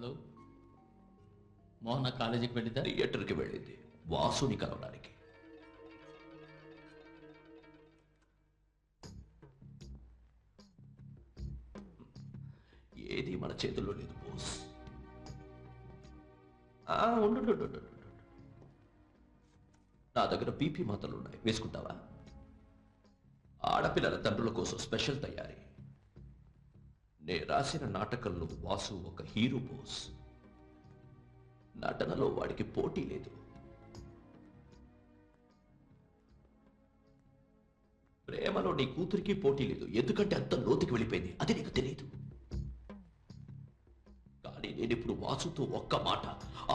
Hello, మోహన కాలేజీకి వెళ్ళిందా? థియేటర్కి వెళ్ళింది వాసుని కలవడానికి. ఏది మన చేతుల్లో లేదు బోస్. ఉండు, నా దగ్గర బీపీ మాత్రలు ఉన్నాయి, వేసుకుంటావా? ఆడపిల్లల తండ్రుల కోసం స్పెషల్ తయారీ. నే రాసిన నాటకంలో వాసు ఒక హీరో బోస్. నటనలో వాడికి పోటీ లేదు. ప్రేమలో నీ కూతురికి పోటీ లేదు, ఎందుకంటే అంత లోతుకి వెళ్ళిపోయింది. అది నీకు తెలియదు. కానీ నేనిప్పుడు వాసుతో ఒక్క మాట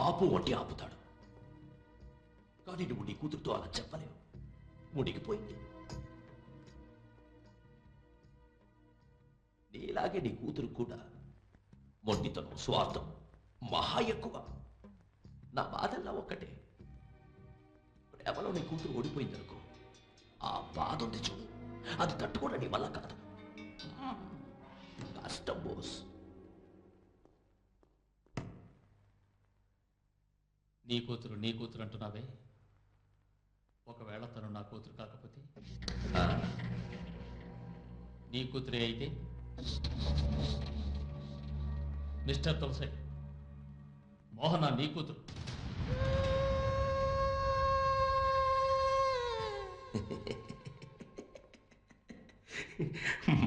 ఆపు అంటే ఆపుతాడు. కానీ నువ్వు నీ కూతురుతో అలా చెప్పలేవు, మునిగిపోయింది. నీలాగే నీ కూతురు కూడా మొండితనం, స్వార్థం మహా ఎక్కువ. నా బాధల్లా ఒక్కటే, ప్రేమలో నీ కూతురు ఓడిపోయిందనుకో, ఆ బాధ ఉంది చూడు, అది తట్టుకోవడం నీ వల్ల కాదు. కష్టం బోస్. నీ కూతురు అంటున్నావే, ఒకవేళ తను నా కూతురు కాకపోతే? నీ కూతురే అయితే? మిస్టర్ తులసి, మోహన నీ కూతురు.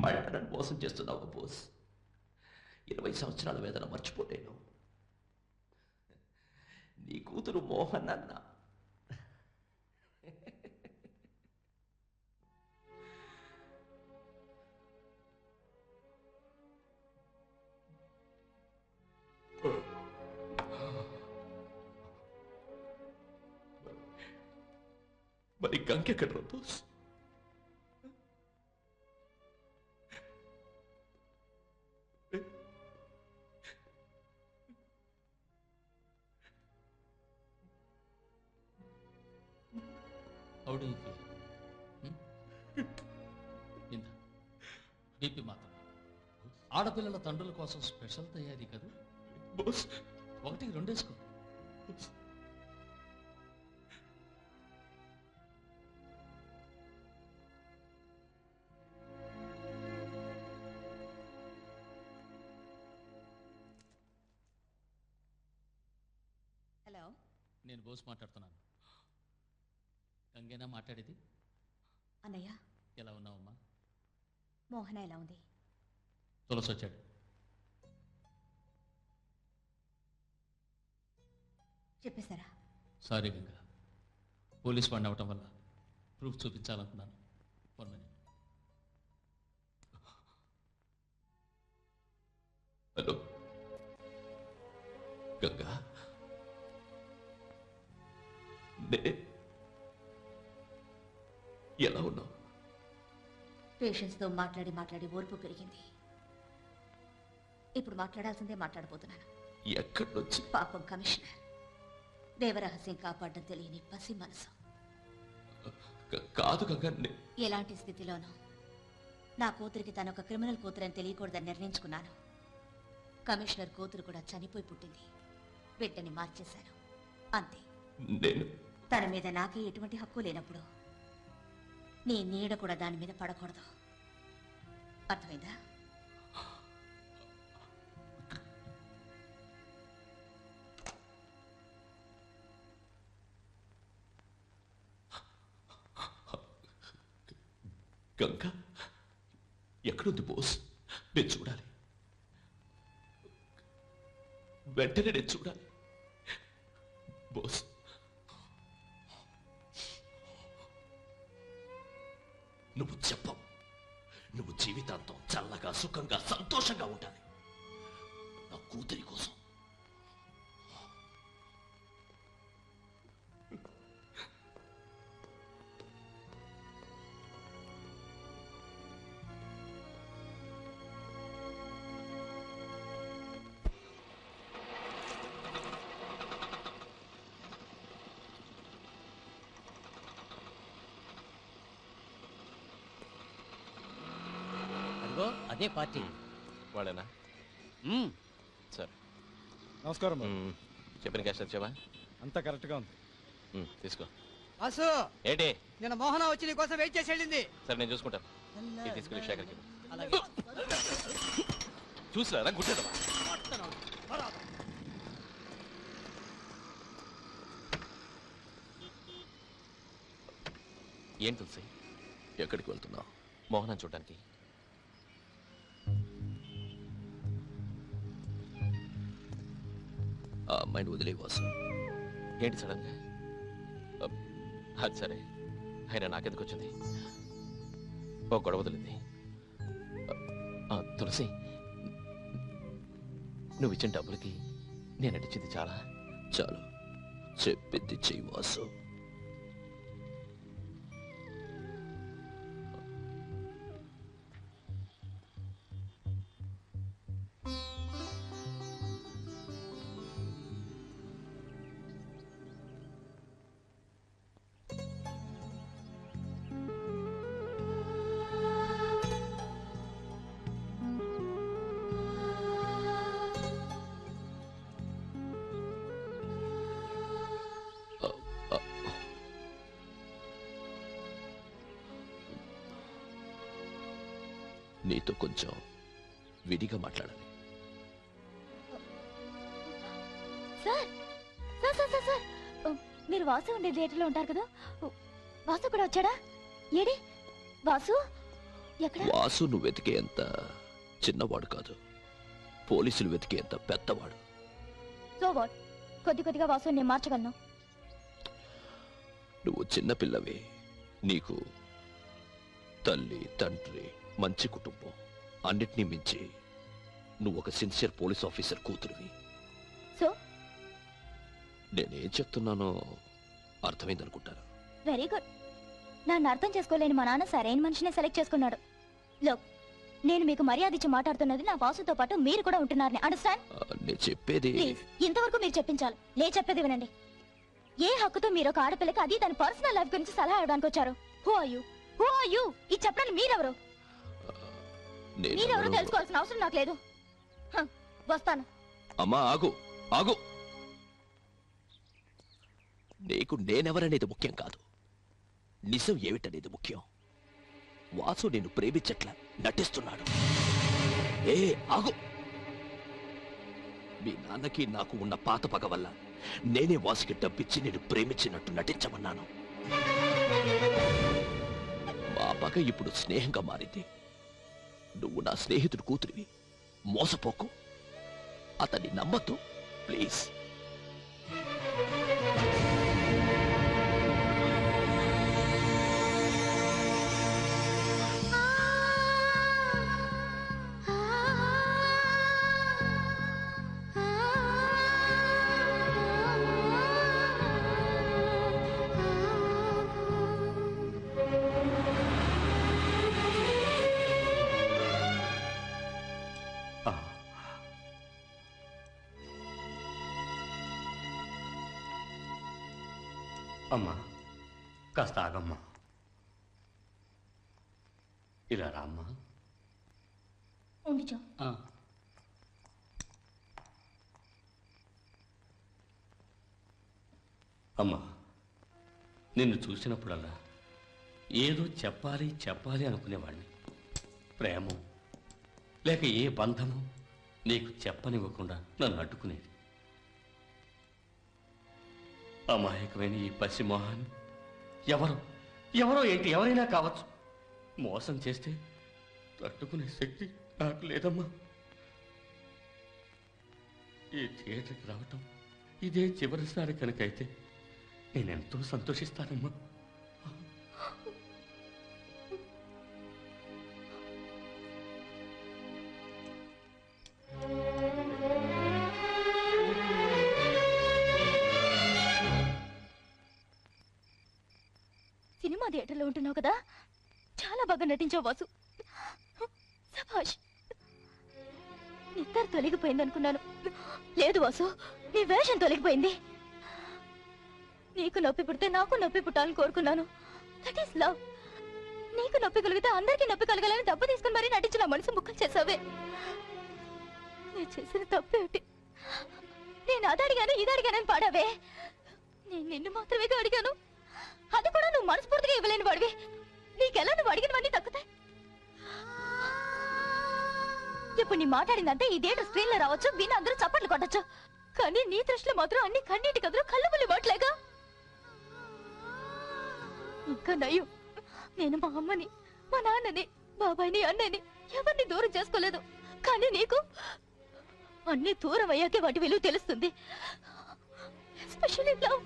మళ్ళీ నన్ను మోసం చేస్తున్నావు బోస్. 20 సంవత్సరాల వేదన మర్చిపోలేను. నీ కూతురు మోహన్ అన్న. మరి గంకెక్కడ boss? How do you feel? ఇంత బీపీ మాత్రం. ఆడపిల్లల తండ్రుల కోసం స్పెషల్ తయారీ కదా బోస్. 1-2 వేసుకో. హలో, నేను బోస్ మాట్లాడుతున్నాను. గంగేనా మాట్లాడేది? అన్నయ్య, ఎలా ఉన్నావమ్మా? మోహన ఎలా ఉంది? తులసి వచ్చాడు. చెప్పేశారా? సారీ గంగా, పోలీస్ వాడిని అవటం వల్ల ప్రూఫ్ చూపించాలనుకున్నాను. 1 minute. హలో గంగా, ఎలా ఉన్నావు? పేషెంట్స్తో మాట్లాడి ఓర్పు పెరిగింది. ఇప్పుడు మాట్లాడాల్సిందే మాట్లాడబోతున్నాను. ఎక్కడి నుంచి? పాపం కమిషనర్, దేవరహస్యం కాపాడడం తెలియని పసి మనసు. కాదు గంగా, ఎలాంటి స్థితిలోనూ నా కూతురికి తను ఒక క్రిమినల్ కూతురని తెలియకూడదని నిర్ణయించుకున్నాను. కమిషనర్ కూతురు కూడా చనిపోయి పుట్టింది. బిడ్డని మార్చేశాను, అంతే. నేను తన మీద నాకే ఎటువంటి హక్కు లేనప్పుడు నీ నీడ కూడా దాని మీద పడకూడదు. అర్థమైందా? గంగా ఎక్కడుంది బోస్? నేను చూడాలి, వెంటనే నేను చూడాలి బోస్. నువ్వు చెప్పవు. నువ్వు జీవితాంతం చల్లగా, సుఖంగా, సంతోషంగా ఉండాలి నా కూతురి కోసం. అదే పార్టీ వాళ్ళేనా? సరే. నమస్కారం బాబు. చెప్పిన క్యాష్ వచ్చావా? అంతా కరెక్ట్గా ఉంది. తీసుకో. వాసు, ఏంటి? నిన్న మోహన వచ్చి నీ కోసం వెయిట్ చేసి వెళ్ళింది. సరే నేను చూసుకుంటాను. ఇది తీసుకెళ్ళి శేఖర్కి. అలాగే. చూసిరా గుడ్డదవా? ఏం తులసి, ఎక్కడికి వెళ్తున్నావు? మోహనం చూడడానికి. ఆ అమ్మాయిని వదిలే వాసు. ఏంటి సడన్ గా? అది సరే, అయినా నాకెందుకు వచ్చింది? ఓ గొడవ వదిలింది. తులసి, నువ్వు ఇచ్చిన డబ్బులకి నేను నటించింది చాలా. చాలు, చెప్పింది చెయ్యి వాసు. నీతో కొంచెం విడిగా మాట్లాడాలి. Sir sir sir sir sir మీరు వాసు ఉండే థియేటర్లో ఉంటారు కదా, వాసు కూడా వచ్చాడా? ఏడి వాసు? ఎక్కడ? వాసు నువ్వు వెతికేంత చిన్నవాడు కాదు, పోలీసులు వెతికేంత పెద్దవాడు. సో వాట్, కొద్ది కొద్దిగా వాసు నేను మార్చగలను. నువ్వు చిన్నపిల్లవి, నీకు తల్లి తండ్రి మంచి కుటుంబం, అన్నిటినీ మించి నువ్వు ఒక సిన్సియర్ పోలీస్ ఆఫీసర్ కూతురువి. సో నేనేం చెప్తున్నానో అర్థమైందనుకుంటాను. Very good. నన్ను అర్థం చేసుకోలేని మా నాన్న సరైన మనిషినే సెలెక్ట్ చేసుకున్నాడు. లోక్, నేను మీకు మర్యాద ఇచ్చి మాట్లాడుతున్నది నా వాసుతో పాటు మీరు కూడా ఉంటున్నారని అండర్స్టాండ్? నేను చెప్పేది ప్లీజ్, ఇంతవరకు మీరు చెప్పించాలి. చెప్పేది వినండి. ఏ హక్కుతో మీరు ఒక ఆడపిల్లకి, అది తన పర్సనల్ లైఫ్ గురించి సలహా ఇవ్వడానికి వచ్చారు? Who are you? Who are you? ఇది చెప్పడానికి మీరెవరు? మీరెవరు తెలుసుకోవాల్సిన అవసరం నాకు లేదు. వస్తాను. అమ్మా ఆగు ఆగు. నీకు నేనెవరనేది ముఖ్యం కాదు, నిజం ఏమిటనేది ముఖ్యం. వాసు నేను ప్రేమించట్లా, నటిస్తున్నాడు. ఏ ఆగు. మీ నాన్నకి నాకు ఉన్న పాత పగ వల్ల నేనే వాసుకి డబ్బిచ్చి నేను ప్రేమించినట్టు నటించమన్నాను. మా పగ ఇప్పుడు స్నేహంగా మారింది. నువ్వు నా స్నేహితుడు కూతురివి, మోసపోకు. అతన్ని నమ్మద్దు ప్లీజ్. అమ్మా, కాస్త ఆగమ్మా. ఇలా రామ్మా. ఉండిచో. అమ్మా, నిన్ను చూసినప్పుడల్లా ఏదో చెప్పాలి చెప్పాలి అనుకునేవాడిని. ప్రేమ లేక ఏ బంధము నీకు చెప్పనివ్వకుండా నన్ను అడ్డుకునేది. అమాయకమైన ఈ పసిమోహాన్ని ఎవరో ఏంటి ఎవరైనా కావచ్చు, మోసం చేస్తే తట్టుకునే శక్తి నాకు లేదమ్మా. ఈ థియేటర్కి రావటం ఇదే చివరిసారి కనుకైతే నేనెంతో సంతోషిస్తానమ్మా. సినిమా థియేటర్లో ఉంటున్నావు కదా, చాలా బాగా నటించావు వాసు. సభాష్. నిద్ర తొలగిపోయింది అనుకున్నాను. లేదు వాసు, నీ వేషం తొలగిపోయింది. నీకు నొప్పి పుడితే నాకు నొప్పి పుట్టాలని కోరుకున్నాను. That is love. నీకు నొప్పి కలిగితే అందరికీ నొప్పి కలగాలని డబ్బు తీసుకుని మరీ నటించిన మనసు ముక్కలు చేసావే. నేను చేసిన తప్పేమిటి? నేను అది అడిగాను ఇది అడిగానని పాడావే. నేను నిన్ను మాత్రమే అడిగాను, అది కూడా నువ్వు మనస్ఫూర్తిగా ఇవ్వలేని వాడివి. నీకెలా నువ్వు అడిగినవన్నీ తగ్గుతాయి. ఇప్పుడు నీ మాట్లాడిందంటే ఇదేంటో స్క్రీన్ లో రావచ్చు, విని అందరూ చప్పట్లు కొట్టచ్చు. కానీ నీ దృష్టిలో మాత్రం అన్ని కన్నీటి కదులు కళ్ళు ముల్లి మాటలేగా. ఇంకా నయ్యు, నేను మా అమ్మని, మా నాన్నని, బాబాయిని, అన్నయ్యని ఎవరిని దూరం చేసుకోలేదు. కానీ నీకు అన్ని దూరం అయ్యాకే వాటి విలువ తెలుస్తుంది. Especially love.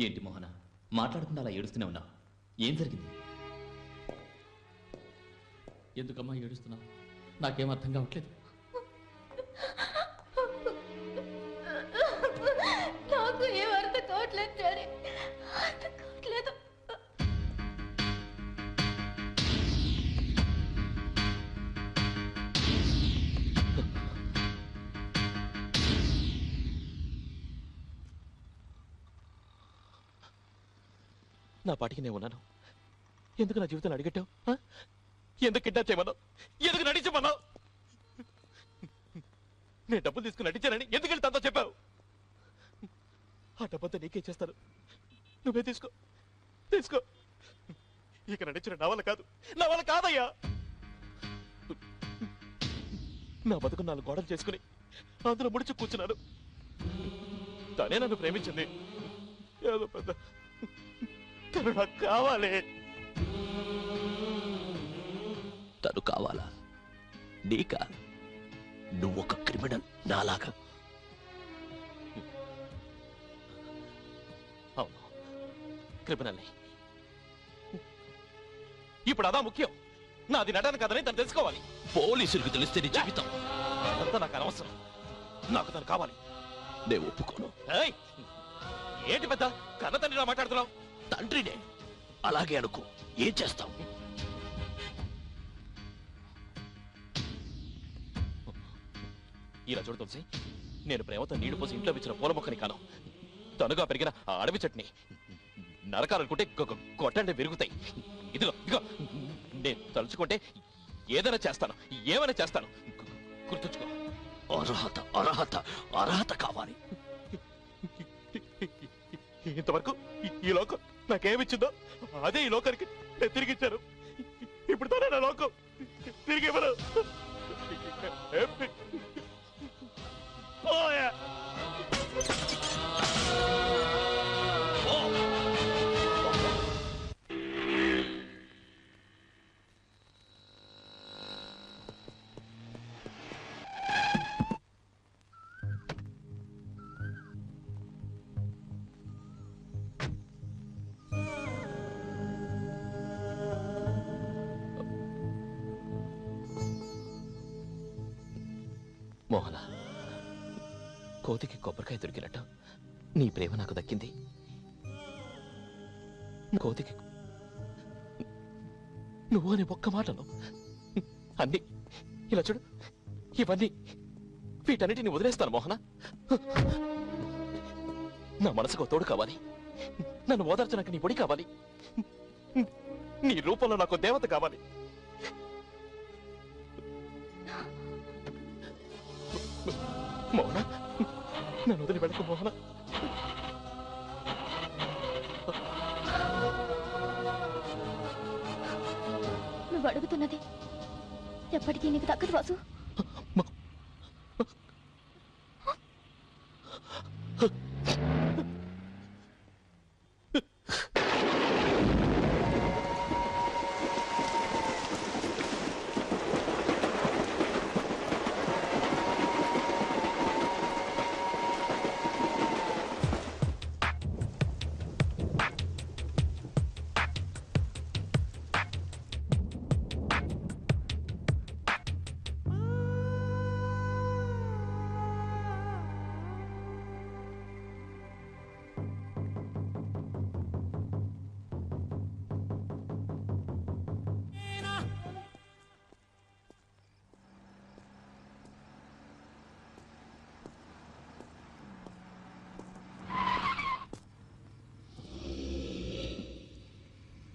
ఏంటి మోహన, మాట్లాడకుండా అలా ఏడుస్తూనే ఉన్నావు? ఏం జరిగింది? ఎందుకమ్మా ఏడుస్తున్నావు? నాకేం అర్థం కావట్లేదు. నాకు ఏం అర్థం కావట్లేదు సరే, అర్థం కావట్లేదు. నా పాటికి నేను ఉన్నాను. ఎందుకు నా జీవితాన్ని అడిగట్టావు? ఎందుకు కిడ్నాప్ చేయమన్నావు? ఎందుకు నటించమన్నావు? నేను డబ్బులు తీసుకుని నటించానని ఎందుకు వెళ్ళి తనతో చెప్పావు? ఆ డబ్బంతా నీకే చేస్తాను, నువ్వే తీసుకో తీసుకో. ఇక నటించిన నా వల్ల కాదు, నా వల్ల కాదయ్యా. నా బతుకు 4 గోడలు చేసుకుని అందులో ముడిచి కూర్చున్నాను. తనే నన్ను ప్రేమించింది. ఏదో పెద్ద తను నాకు కావాలి. తను కావాలా? నీకా? నువ్వొక క్రిమినల్ నాలాగా. అవును, క్రిమినల్ని. ఇప్పుడు అదా ముఖ్యం. నాది నటన కదని తను తెలుసుకోవాలి. పోలీసులకు తెలిస్తే నీ జీవితం. అదంతా నాకు అనవసరం. నాకు తను కావాలి. నేను ఒప్పుకోను. ఏయ్, ఏంటి పెద్ద కన్న తండ్రిలా మాట్లాడుతున్నావు? తండ్రినే. అలాగే అనుకో. ఏం చేస్తావు? ఇలా చూడు తులసి, నేను ప్రేమతో నీళ్లు పోసి ఇంట్లో ఇచ్చిన పూల మొక్కని కాను. తనుగా పెరిగిన ఆ అడవి చట్నీ. నరకాలనుకుంటే కొట్టండి విరుగుతాయి. ఇదిగో ఇదిగో, నేను తలుచుకుంటే ఏదైనా చేస్తాను, ఏమైనా చేస్తాను. గుర్తుంచుకో. అర్హత అర్హత అర్హత కావాలి. ఇంతవరకు ఈ లోకం నాకేమిచ్చిందో అదే ఈ లోకానికి నేను తిరిగిచ్చాను. ఇప్పుడు తనే నా లోకం తిరిగి ఇవ్వను. మోహన, కోతికి కొబ్బరికాయ దొరికినట్టు నీ ప్రేమ నాకు దక్కింది. కోతికి నువ్వు అని ఒక్క మాటలో అన్ని ఇలా చూడు, ఇవన్నీ వీటన్నిటిని వదిలేస్తాను మోహన. నా మనసుకు తోడు కావాలి, నన్ను ఓదార్చడానికి నీ పొడి కావాలి, నీ రూపంలో నాకు దేవత కావాలి. మోహన, నన్ను వదిలి వెళ్ళకు మోహన. నువ్వు అడుగుతున్నది ఎప్పటికీ నీకు దక్కదు వాసు.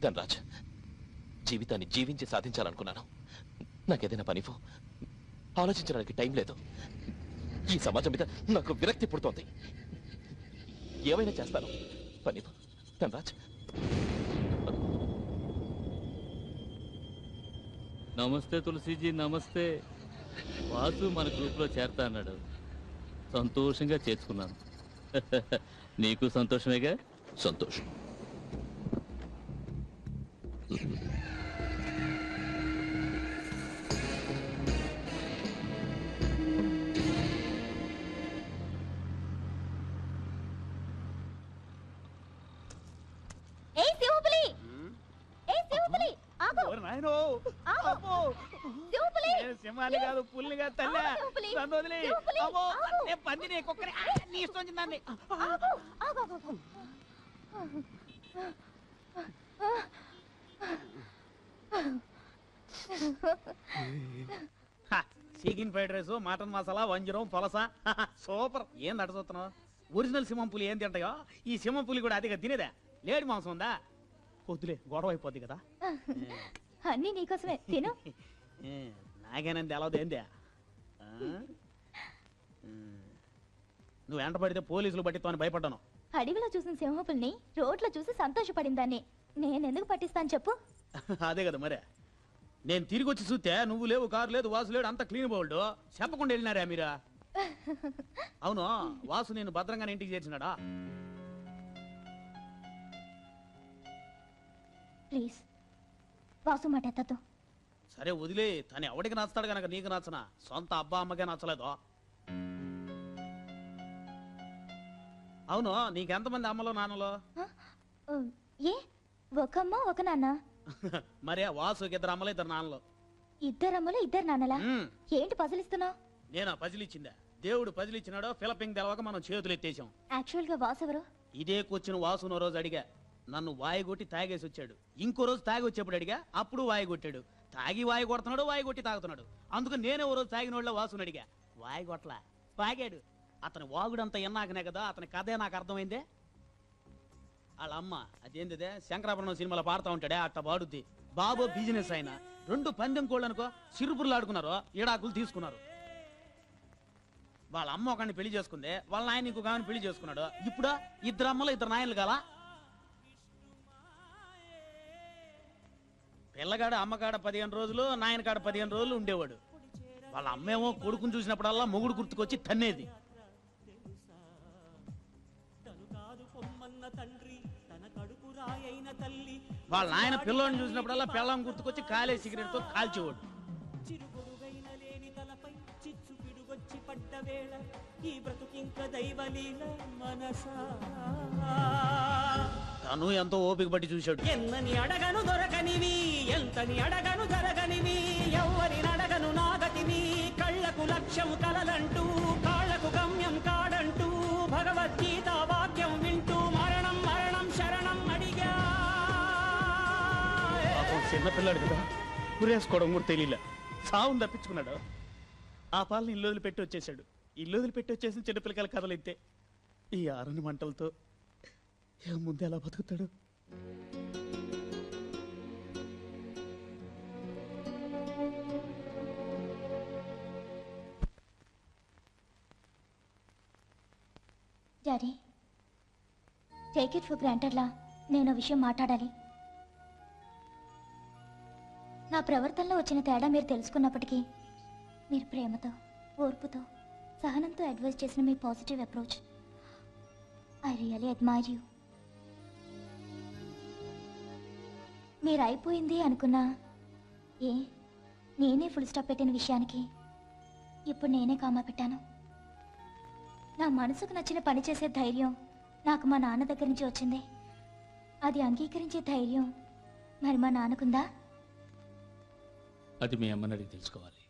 ధనరాజ్, జీవితాన్ని జీవించి సాధించాలనుకున్నాను. నాకేదైనా పనిఫో, ఆలోచించడానికి టైం లేదు. ఈ సమాజం మీద నాకు విరక్తి పుడుతోంది. ఏమైనా చేస్తాను, పనిఫో. ధనరాజ్. నమస్తే తులసీజీ, నమస్తే. వాసు మన గ్రూప్లో చేరతా అన్నాడు, సంతోషంగా చేర్చుకున్నాను. నీకు సంతోషమేగా? సంతోషం. ఏయ్ సింహపులి, ఏయ్ సింహపులి, ఆగు. నాయనో సింహపులి, సింహాన్ని కాదు పుల్ని కాదు తల్లి. సింహపులి, నన్ను వదిలి. సింహపులి, అమ్మో, ఆగు. నేను పందిని కుక్కని నీ ఇష్టం వచ్చిందాన్ని. ఆగు, ఆగు, ఆగు. Chicken fried rice, mutton masala, వంజరం, పొలస. సూపర్. ఏం నడుచుతున్నావు? ఒరిజినల్ సింహం పులి ఏం తింటాయో ఈ సింహం పులి కూడా అదిగా తినేదా? లేడి మాంసం ఉందా? వద్దులే, గొడవ అయిపోద్ది కదా. అన్నీ నీకోసమే, తిను. నాకేనంది ఎలా ఏందే? నువ్వు వెంట పడితే పోలీసులు పట్టితో అని భయపడ్డాను. అడవిలో చూసిన సింహపుల్ని రోడ్లో చూసి సంతోషపడిందాన్ని నేనెందుకు పట్టిస్తాను చెప్పు? అదే కదా మరే. నేను తిరిగి వచ్చి చూస్తే నువ్వు లేవు, కారు లేదు, వాసు లేడు, అంత క్లీన్ బోల్డ్. చెప్పకుండా వెళ్ళినారా మీరా? అవును, వాసు నేను భద్రంగానే ఇంటికి చేర్చినాడా? ప్లీజ్ వాసు మాట ఎత్తద్దు. సరే వదిలే, తను ఎవడికి నచ్చుతాడు కనుక నీకు నచ్చనా? సొంత అబ్బా అమ్మకే నచ్చలేదు. అవును, నీకెంతమంది అమ్మలో నాన్నలో? ఏ ఒక అమ్మ ఒక నాన్న? మరే వాసుకి ఇద్దరు అమ్మలు ఇద్దరు నాన్నలు. ఇద్దరమ్మలు ఇద్దరు నాన్నలా? ఉమ్, ఏంటి పజిలిస్తున్నావు? నేనా పజిలిచ్చిందా? దేవుడు పజిలిచ్చినాడో ఫిలపింగ్ తెలవక మనం చేతులు ఎత్తేసాం. యాక్చువల్ గా వాసు ఎవరు? ఇదే కూర్చుని వాసునో రోజు అడిగా, నన్ను వాయి కొట్టి తాగేసి వచ్చాడు. ఇంకో రోజు తాగి వచ్చేప్పుడు అడిగా, అప్పుడు వాయి కొట్టాడు. తాగి వాయి కొడుతున్నాడు, వాయి కొట్టి తాగుతున్నాడు. అందుకు నేనే ఓ రోజు తాగినోళ్ళ వాసుని అడిగా, వాయి కొట్లా, తాగాడు. అతని వాగుడంతా ఎన్నాకనే కదా అతని కథే నాకు అర్థమైందే. వాళ్ళ అమ్మ అదేంటిదే శంకరాభరణం సినిమాలో పాడుతూ ఉంటాడే అట్ట పాడుద్ది. బాబు బిజినెస్ అయినా 2 పందెం కోళ్ళు అనుకో, సిరుపురులు ఆడుకున్నారు, ఈడాకులు తీసుకున్నారు. వాళ్ళ అమ్మ ఒకరిని పెళ్లి చేసుకుంది, వాళ్ళ నాయన ఇంకొక ఆమెను పెళ్లి చేసుకున్నాడు. ఇప్పుడు ఇద్దరు అమ్మలు ఇద్దరు నాయనలు కాలా? పిల్లగాడు అమ్మకాడ 15 రోజులు, నాయన కాడ 15 రోజులు ఉండేవాడు. వాళ్ళ అమ్మేమో కొడుకుని చూసినప్పుడల్లా మొగుడు గుర్తుకొచ్చి తన్నేది. వాళ్ళ నాయన పిల్లోని చూసినప్పుడల్లా పెళ్ళం గుర్తుకొచ్చి కాలే సిగరెట్ తో కాల్చేవాడు. తను ఎంతో ఓపిక పట్టి చూశాడు. ఎన్నని అడగను దొరకనివి, ఎంతని అడగను జరగనివి, ఎవ్వరి అడగను నాగతివి, కళ్ళకు లక్ష్యం కలలంటూ, కాళ్ళకు గమ్యం కాడంటూ, భగవద్గీత వాక్యం వింటూ మరణం మరణం శరణం అడిగా. చిన్నపిల్లాడు కదా, గురేసుకోవడం కూడా తెలియలే, సావును తప్పించుకున్నాడు. ఆ పాలని ఇల్లు వదిలిపెట్టి వచ్చేసాడు. ఇల్లు వదిలిపెట్టి వచ్చేసిన చిన్నపిల్లకాయల కథలు ఇంతే. ఈ ఆరని మంటలతో ముందు ఎలా బతుకుతాడు? డాడీ, టేక్ ఇట్ ఫర్ గ్రాంటెడ్లా నేను విషయం మాట్లాడాలి. నా ప్రవర్తనలో వచ్చిన తేడా మీరు తెలుసుకున్నప్పటికీ మీరు ప్రేమతో, ఓర్పుతో, సహనంతో అడ్వైజ్ చేసిన మీ positive approach I really admire you. మీరు అయిపోయింది అనుకున్నా నేనే ఫుల్ స్టాప్ పెట్టిన విషయానికి ఇప్పుడు నేనే కామా పెట్టాను. నా మనసుకు నచ్చిన పని చేసే ధైర్యం నాకు మా నాన్న దగ్గర నుంచి వచ్చింది. అది అంగీకరించే ధైర్యం మరి మా నాన్నకుందా? అది మీ అమ్మని అడిగి తెలుసుకోవాలి.